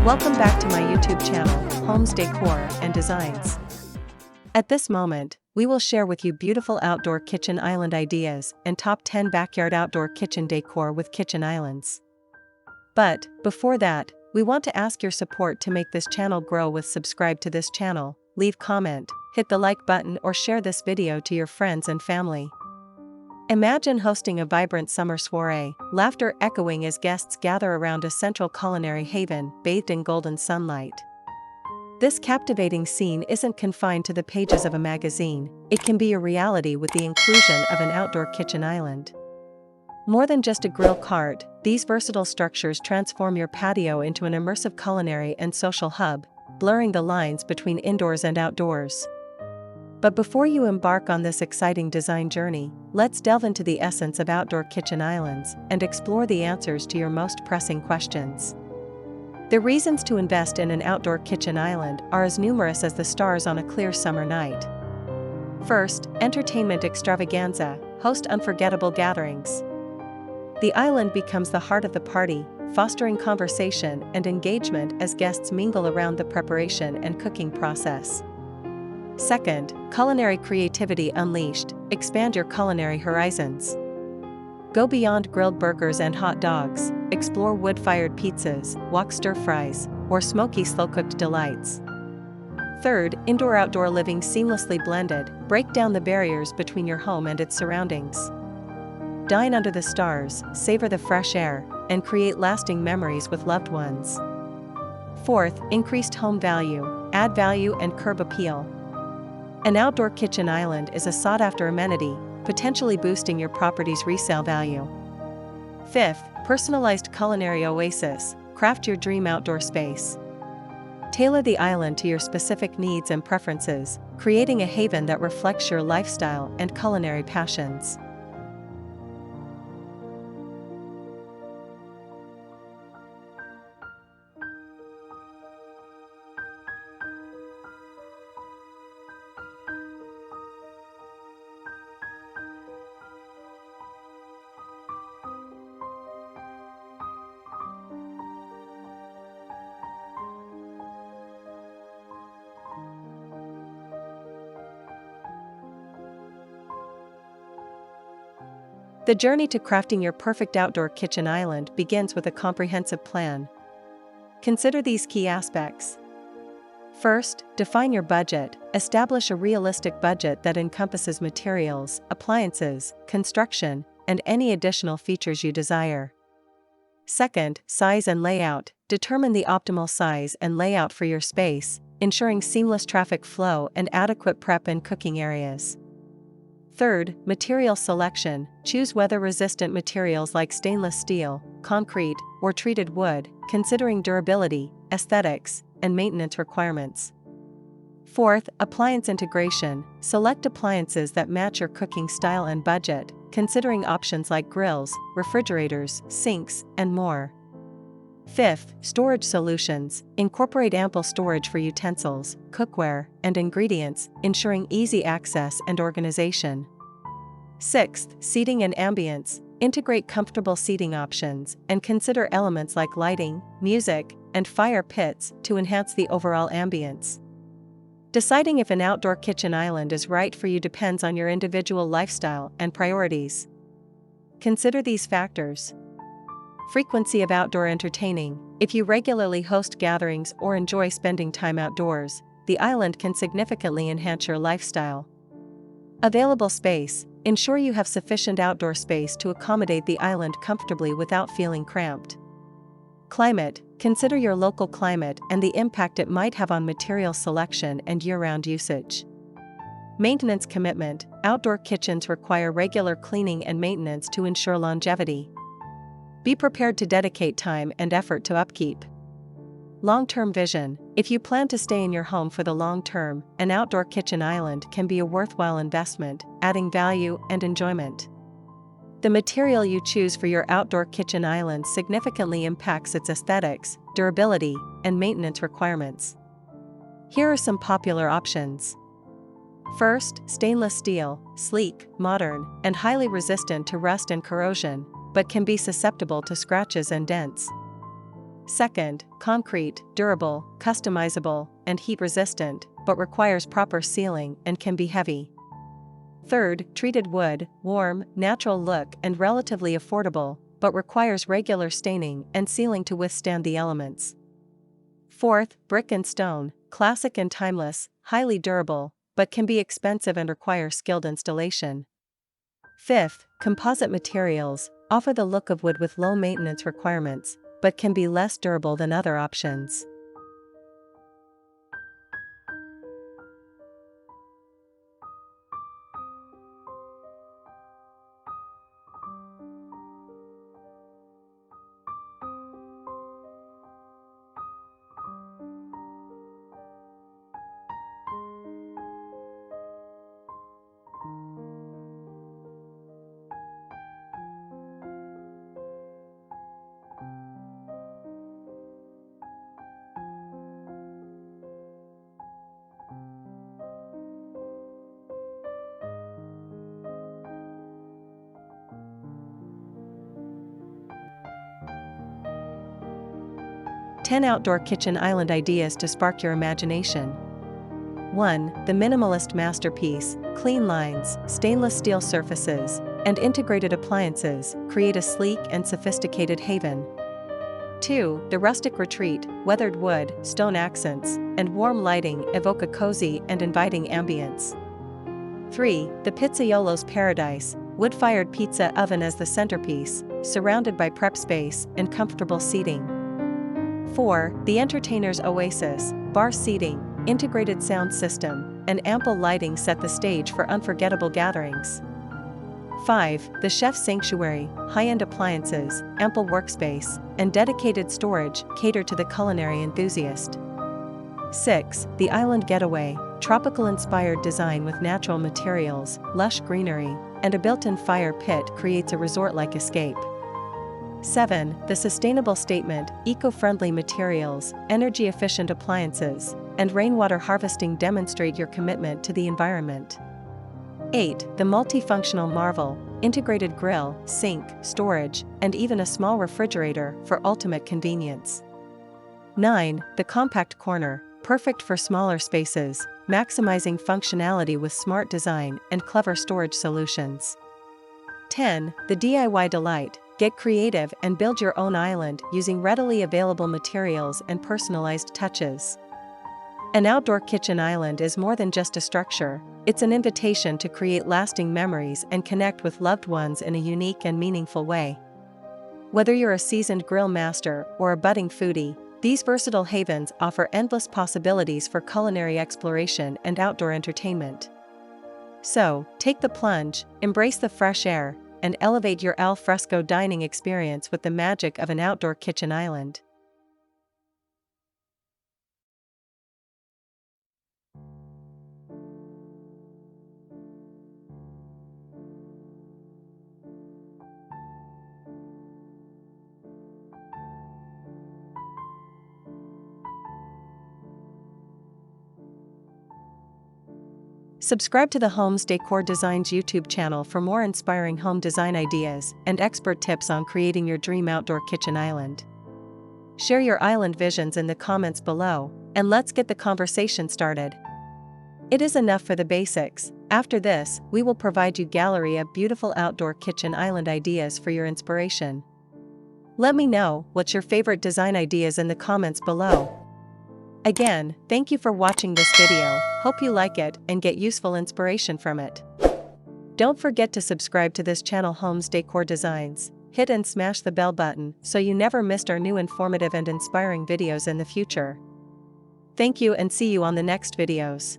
Welcome back to my YouTube channel, Homes Decor and Designs. At this moment, we will share with you beautiful outdoor kitchen island ideas and top 10 backyard outdoor kitchen decor with kitchen islands. But, before that, we want to ask your support to make this channel grow with subscribe to this channel, leave comment, hit the like button or share this video to your friends and family. Imagine hosting a vibrant summer soirée, laughter echoing as guests gather around a central culinary haven bathed in golden sunlight. This captivating scene isn't confined to the pages of a magazine, it can be a reality with the inclusion of an outdoor kitchen island. More than just a grill cart, these versatile structures transform your patio into an immersive culinary and social hub, blurring the lines between indoors and outdoors. But before you embark on this exciting design journey, let's delve into the essence of outdoor kitchen islands and explore the answers to your most pressing questions. The reasons to invest in an outdoor kitchen island are as numerous as the stars on a clear summer night. First, entertainment extravaganza, host unforgettable gatherings. The island becomes the heart of the party, fostering conversation and engagement as guests mingle around the preparation and cooking process. Second, culinary creativity unleashed, expand your culinary horizons. Go beyond grilled burgers and hot dogs, explore wood-fired pizzas, wok stir-fries, or smoky slow-cooked delights. Third, indoor-outdoor living seamlessly blended, break down the barriers between your home and its surroundings. Dine under the stars, savor the fresh air, and create lasting memories with loved ones. Fourth, increased home value, add value and curb appeal. An outdoor kitchen island is a sought-after amenity, potentially boosting your property's resale value. Fifth, personalized culinary oasis, craft your dream outdoor space. Tailor the island to your specific needs and preferences, creating a haven that reflects your lifestyle and culinary passions. The journey to crafting your perfect outdoor kitchen island begins with a comprehensive plan. Consider these key aspects. First, define your budget. Establish a realistic budget that encompasses materials, appliances, construction, and any additional features you desire. Second, size and layout. Determine the optimal size and layout for your space, ensuring seamless traffic flow and adequate prep and cooking areas. Third, material selection. Choose weather-resistant materials like stainless steel, concrete, or treated wood, considering durability, aesthetics, and maintenance requirements. Fourth, appliance integration. Select appliances that match your cooking style and budget, considering options like grills, refrigerators, sinks, and more. Fifth, storage solutions. Incorporate ample storage for utensils, cookware, and ingredients, ensuring easy access and organization. Sixth, seating and ambience. Integrate comfortable seating options and consider elements like lighting, music, and fire pits to enhance the overall ambience. Deciding if an outdoor kitchen island is right for you depends on your individual lifestyle and priorities. Consider these factors. Frequency of outdoor entertaining. If you regularly host gatherings or enjoy spending time outdoors, the island can significantly enhance your lifestyle. Available space. Ensure you have sufficient outdoor space to accommodate the island comfortably without feeling cramped. Climate. Consider your local climate and the impact it might have on material selection and year-round usage. Maintenance commitment. Outdoor kitchens require regular cleaning and maintenance to ensure longevity. Be prepared to dedicate time and effort to upkeep. Long-term vision. If you plan to stay in your home for the long term, an outdoor kitchen island can be a worthwhile investment, adding value and enjoyment. The material you choose for your outdoor kitchen island significantly impacts its aesthetics, durability, and maintenance requirements. Here are some popular options. First, stainless steel, sleek, modern, and highly resistant to rust and corrosion, but can be susceptible to scratches and dents. Second, concrete, durable, customizable, and heat-resistant, but requires proper sealing and can be heavy. Third, treated wood, warm, natural look and relatively affordable, but requires regular staining and sealing to withstand the elements. Fourth, brick and stone, classic and timeless, highly durable, but can be expensive and require skilled installation. Fifth, composite materials, offer the look of wood with low maintenance requirements, but can be less durable than other options. Ten outdoor kitchen island ideas to spark your imagination. 1. The minimalist masterpiece, clean lines, stainless steel surfaces, and integrated appliances create a sleek and sophisticated haven. 2. The rustic retreat, weathered wood, stone accents, and warm lighting evoke a cozy and inviting ambience. 3. The pizzaiolo's paradise, wood-fired pizza oven as the centerpiece, surrounded by prep space and comfortable seating. 4. The entertainer's oasis, bar seating, integrated sound system, and ample lighting set the stage for unforgettable gatherings. 5. The chef's sanctuary, high-end appliances, ample workspace, and dedicated storage cater to the culinary enthusiast. 6. The island getaway, tropical-inspired design with natural materials, lush greenery, and a built-in fire pit creates a resort-like escape. 7. The sustainable statement, eco-friendly materials, energy-efficient appliances, and rainwater harvesting demonstrate your commitment to the environment. 8. The multifunctional marvel, integrated grill, sink, storage, and even a small refrigerator for ultimate convenience. 9. The compact corner, perfect for smaller spaces, maximizing functionality with smart design and clever storage solutions. 10. The DIY delight, get creative and build your own island using readily available materials and personalized touches. An outdoor kitchen island is more than just a structure, it's an invitation to create lasting memories and connect with loved ones in a unique and meaningful way. Whether you're a seasoned grill master or a budding foodie, these versatile havens offer endless possibilities for culinary exploration and outdoor entertainment. So, take the plunge, embrace the fresh air, and elevate your al fresco dining experience with the magic of an outdoor kitchen island. Subscribe to the Homes Decor Designs YouTube channel for more inspiring home design ideas and expert tips on creating your dream outdoor kitchen island. Share your island visions in the comments below, and let's get the conversation started. It is enough for the basics. After this, we will provide you gallery of beautiful outdoor kitchen island ideas for your inspiration. Let me know what's your favorite design ideas in the comments below. Again, thank you for watching this video, hope you like it and get useful inspiration from it. Don't forget to subscribe to this channel Homes Decor Designs, hit and smash the bell button so you never missed our new informative and inspiring videos in the future. Thank you and see you on the next videos.